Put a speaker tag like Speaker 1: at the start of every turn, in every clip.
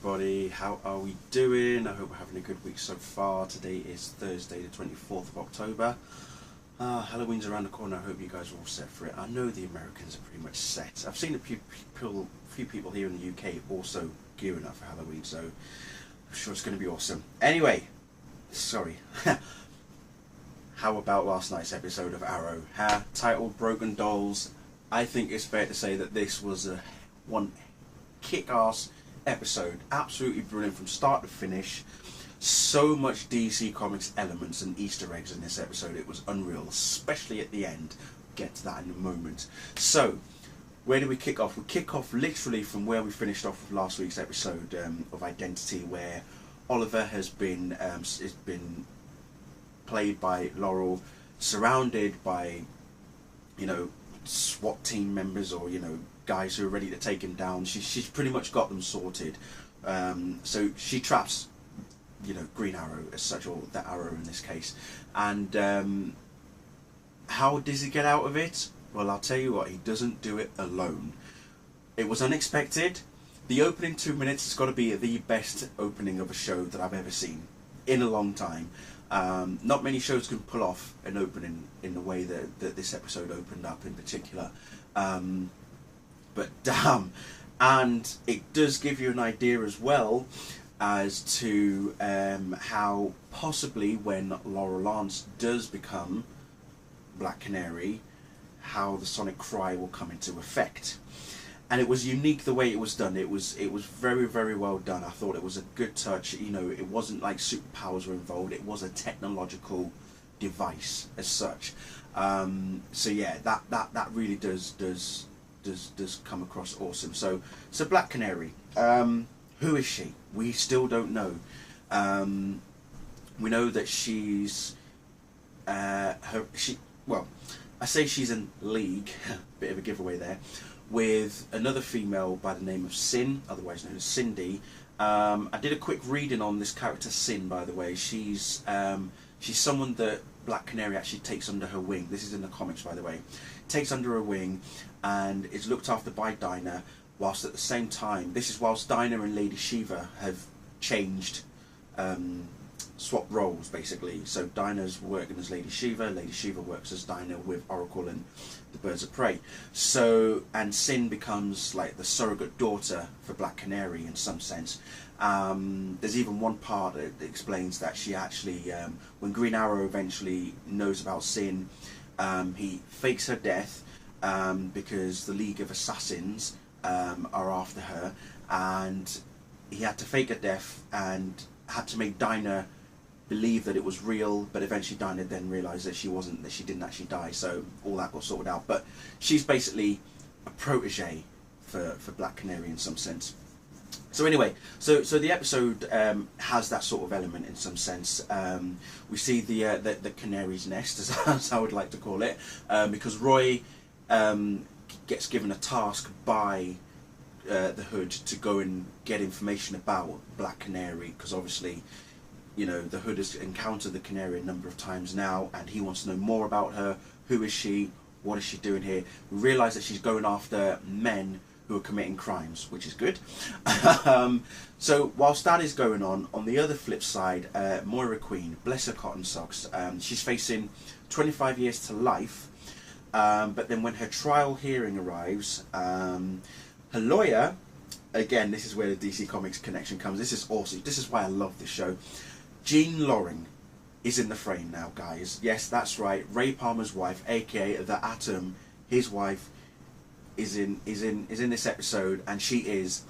Speaker 1: everybody, how are we doing? I hope we're having a good week so far. Today is Thursday the 24th of October. Halloween's around the corner. I hope you guys are all set for it. I know the Americans are pretty much set. I've seen a few people here in the UK also gearing up for Halloween, so I'm sure it's going to be awesome. Anyway, sorry. How about last night's episode of Arrow? Titled Broken Dolls. I think it's fair to say that this was one kick-ass episode. Absolutely brilliant from start to finish. So much DC Comics elements and Easter eggs in this episode. It was unreal, especially at the end. We'll get to that in a moment. So, where do we kick off? We kick off literally from where we finished off with last week's episode of Identity, where Oliver has been played by Laurel, surrounded by, SWAT team members or, guys who are ready to take him down. She's pretty much got them sorted. So she traps, Green Arrow as such, or the Arrow in this case. And how does he get out of it? Well, I'll tell you what, he doesn't do it alone. It was unexpected. The opening 2 minutes has got to be the best opening of a show that I've ever seen in a long time. Not many shows can pull off an opening in the way that this episode opened up in particular. But damn, and it does give you an idea as well as to how possibly when Laurel Lance does become Black Canary, how the Sonic Cry will come into effect. And it was unique the way it was done. It was very, very well done. I thought it was a good touch. It wasn't like superpowers were involved. It was a technological device as such. So yeah, that really does come across awesome. So Black Canary, who is she? We still don't know. We know that she's I say she's in league, bit of a giveaway there, with another female by the name of Sin, otherwise known as Cindy. I did a quick reading on this character Sin, by the way. She's someone that Black Canary actually takes under her wing. This is in the comics, by the way. Takes under her wing and is looked after by Dinah, whilst at the same time, this is whilst Dinah and Lady Shiva have changed, swapped roles basically. So Dinah's working as Lady Shiva works as Dinah with Oracle and the Birds of Prey. So, and Sin becomes like the surrogate daughter for Black Canary in some sense. There's even one part that explains that she actually, when Green Arrow eventually knows about Sin, he fakes her death because the League of Assassins are after her, and he had to fake her death and had to make Dinah believe that it was real, but eventually Dinah then realised that she didn't actually die, so all that got sorted out. But she's basically a protege for Black Canary in some sense. So anyway, so the episode has that sort of element in some sense. We see the Canary's Nest, as I would like to call it, because Roy gets given a task by the Hood to go and get information about Black Canary, because obviously, the Hood has encountered the Canary a number of times now, and he wants to know more about her. Who is she? What is she doing here? We realise that she's going after men who are committing crimes, which is good. So whilst that is going on the other flip side, Moira Queen, bless her cotton socks, she's facing 25 years to life, but then when her trial hearing arrives, her lawyer, again, this is where the DC Comics connection comes. This is awesome. This is why I love this show. Jean Loring is in the frame now, guys. Yes, that's right. Ray Palmer's wife, aka the Atom, his wife, is in this episode, and she is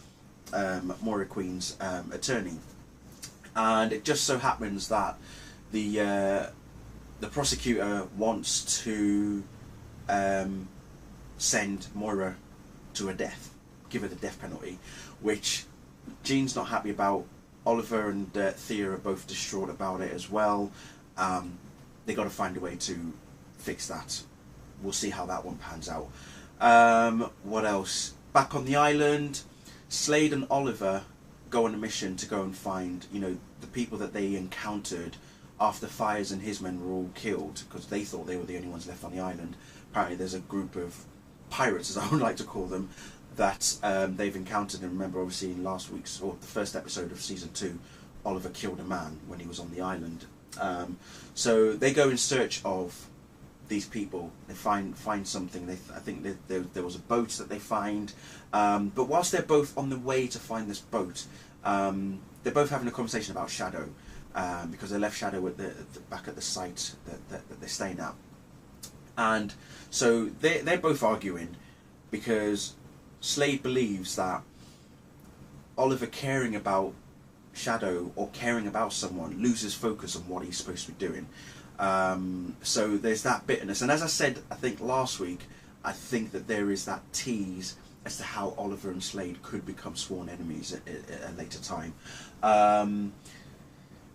Speaker 1: Moira Queen's attorney. And it just so happens that the prosecutor wants to send Moira to her death, give her the death penalty, which Jean's not happy about. Oliver and Thea are both distraught about it as well. They got to find a way to fix that. We'll see how that one pans out. What else? Back on the island, Slade and Oliver go on a mission to go and find, the people that they encountered after Fires and his men were all killed, because they thought they were the only ones left on the island. Apparently there's a group of pirates, as I would like to call them, that they've encountered. And remember, obviously, in last week's, or the first episode of season 2, Oliver killed a man when he was on the island. So they go in search of these people. They find something. I think there was a boat that they find. But whilst they're both on the way to find this boat, they're both having a conversation about Shadow, because they left Shadow back at the site that they're staying at. And so they're both arguing because Slade believes that Oliver caring about Shadow or caring about someone loses focus on what he's supposed to be doing. So there's that bitterness. And as I said, I think last week, I think that there is that tease as to how Oliver and Slade could become sworn enemies at a later time.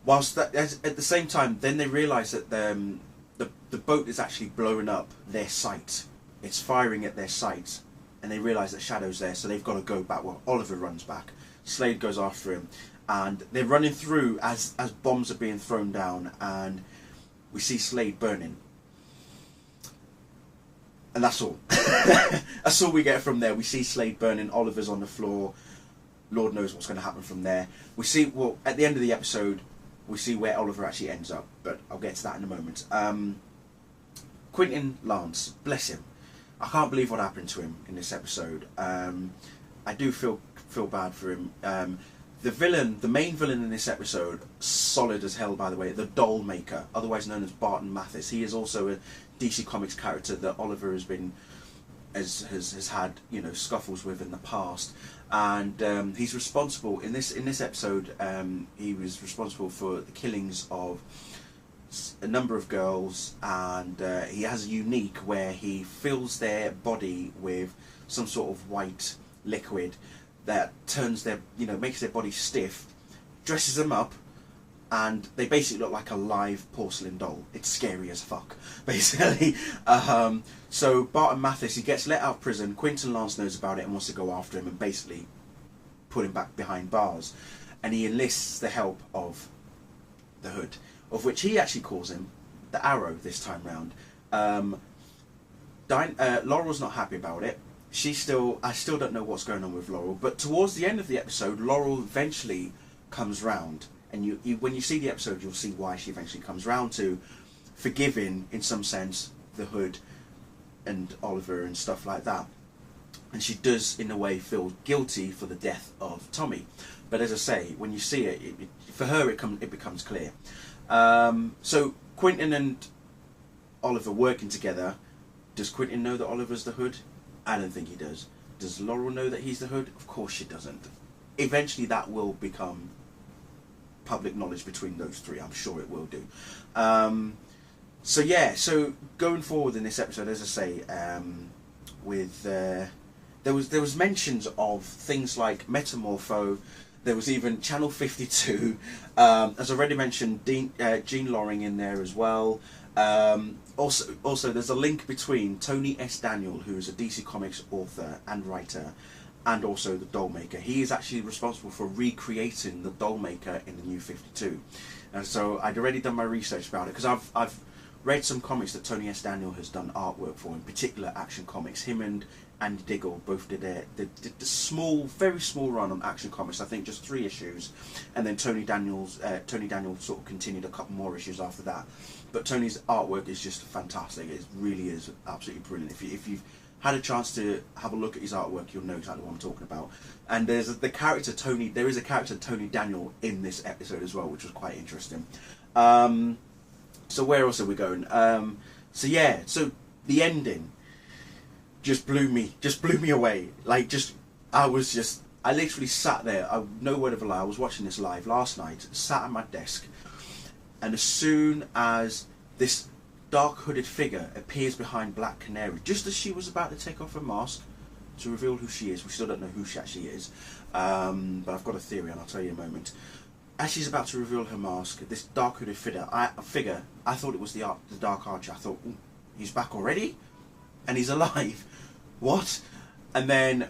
Speaker 1: Whilst at the same time, then they realise that the boat is actually blowing up their site. It's firing at their site, and they realise that Shadow's there, so they've got to go back. Well, Oliver runs back. Slade goes after him, and they're running through as bombs are being thrown down, and we see Slade burning. And that's all. That's all we get from there. We see Slade burning, Oliver's on the floor. Lord knows what's going to happen from there. We see, well, at the end of the episode, we see where Oliver actually ends up, but I'll get to that in a moment. Quentin Lance, bless him. I can't believe what happened to him in this episode. I do feel bad for him. The main villain in this episode, solid as hell, by the way, the Doll Maker, otherwise known as Barton Mathis. He is also a DC Comics character that Oliver has had, you know, scuffles with in the past, and he's responsible in this episode. He was responsible for the killings of a number of girls, and he has a unique where he fills their body with some sort of white liquid that turns their, you know, makes their body stiff, dresses them up, and they basically look like a live porcelain doll. It's scary as fuck, basically. So Barton Mathis, he gets let out of prison. Quentin Lance knows about it and wants to go after him and basically put him back behind bars. And he enlists the help of the Hood, of which he actually calls him the Arrow this time round. Laurel's not happy about it. I still don't know what's going on with Laurel, but towards the end of the episode, Laurel eventually comes round, and when you see the episode, you'll see why she eventually comes round to forgiving, in some sense, the Hood and Oliver and stuff like that. And she does, in a way, feel guilty for the death of Tommy. But as I say, when you see it, for her, it becomes clear. So Quentin and Oliver working together. Does Quentin know that Oliver's the Hood? I don't think he does. Does Laurel know that he's the Hood? Of course she doesn't. Eventually that will become public knowledge between those three. I'm sure it will do. So yeah, so going forward in this episode, as I say, there was mentions of things like Metamorpho. There was even Channel 52. As I already mentioned, Jean Loring in there as well. Also, there's a link between Tony S. Daniel, who is a DC Comics author and writer, and also the Dollmaker. He is actually responsible for recreating the Dollmaker in the New 52. And so I'd already done my research about it, because I've read some comics that Tony S. Daniel has done artwork for, in particular Action Comics. Him and Andy Diggle both did the very small run on Action Comics. I think just 3 issues, and then Tony Daniel sort of continued a couple more issues after that. But Tony's artwork is just fantastic. It really is absolutely brilliant. If you've had a chance to have a look at his artwork, you'll know exactly what I'm talking about. And there is a character Tony Daniel in this episode as well, which was quite interesting. So where else are we going? So yeah, so the ending just blew me away. Like, I literally sat there. No word of a lie. I was watching this live last night, sat at my desk, and as soon as this dark hooded figure appears behind Black Canary, just as she was about to take off her mask to reveal who she is, we still don't know who she actually is, but I've got a theory and I'll tell you in a moment. As she's about to reveal her mask, this dark hooded figure, I thought it was the Dark Archer. I thought, he's back already? And he's alive? What? And then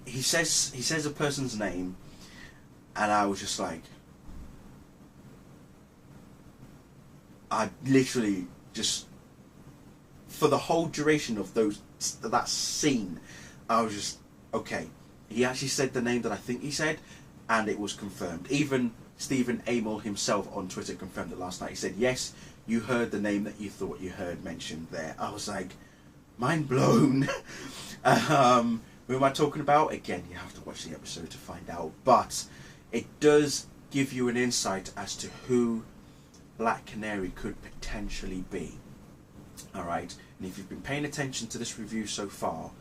Speaker 1: he says a person's name, and I was just like, I literally just, for the whole duration of that scene, I was just, okay, he actually said the name that I think he said, and it was confirmed. Even Stephen Amell himself on Twitter confirmed it last night. He said, yes, you heard the name that you thought you heard mentioned there. I was like, mind blown. Who am I talking about? Again, you have to watch the episode to find out. But it does give you an insight as to who Black Canary could potentially be. Alright? And if you've been paying attention to this review so far,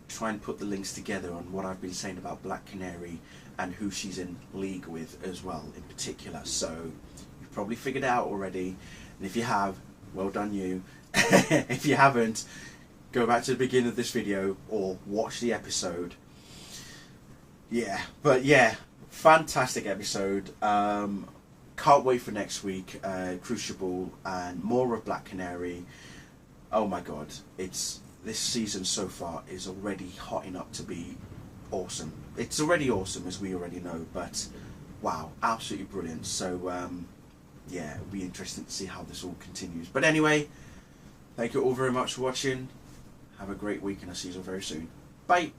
Speaker 1: try and put the links together on what I've been saying about Black Canary and who she's in league with as well, in particular. So, you've probably figured it out already. And if you have, well done you. If you haven't, go back to the beginning of this video or watch the episode. Yeah, but yeah, fantastic episode. Can't wait for next week. Crucible and more of Black Canary. Oh my god, this season so far is already hotting up to be awesome. It's already awesome, as we already know, but wow, absolutely brilliant. So yeah, it'll be interesting to see how this all continues. But anyway, thank you all very much for watching. Have a great week, and I'll see you all very soon. Bye.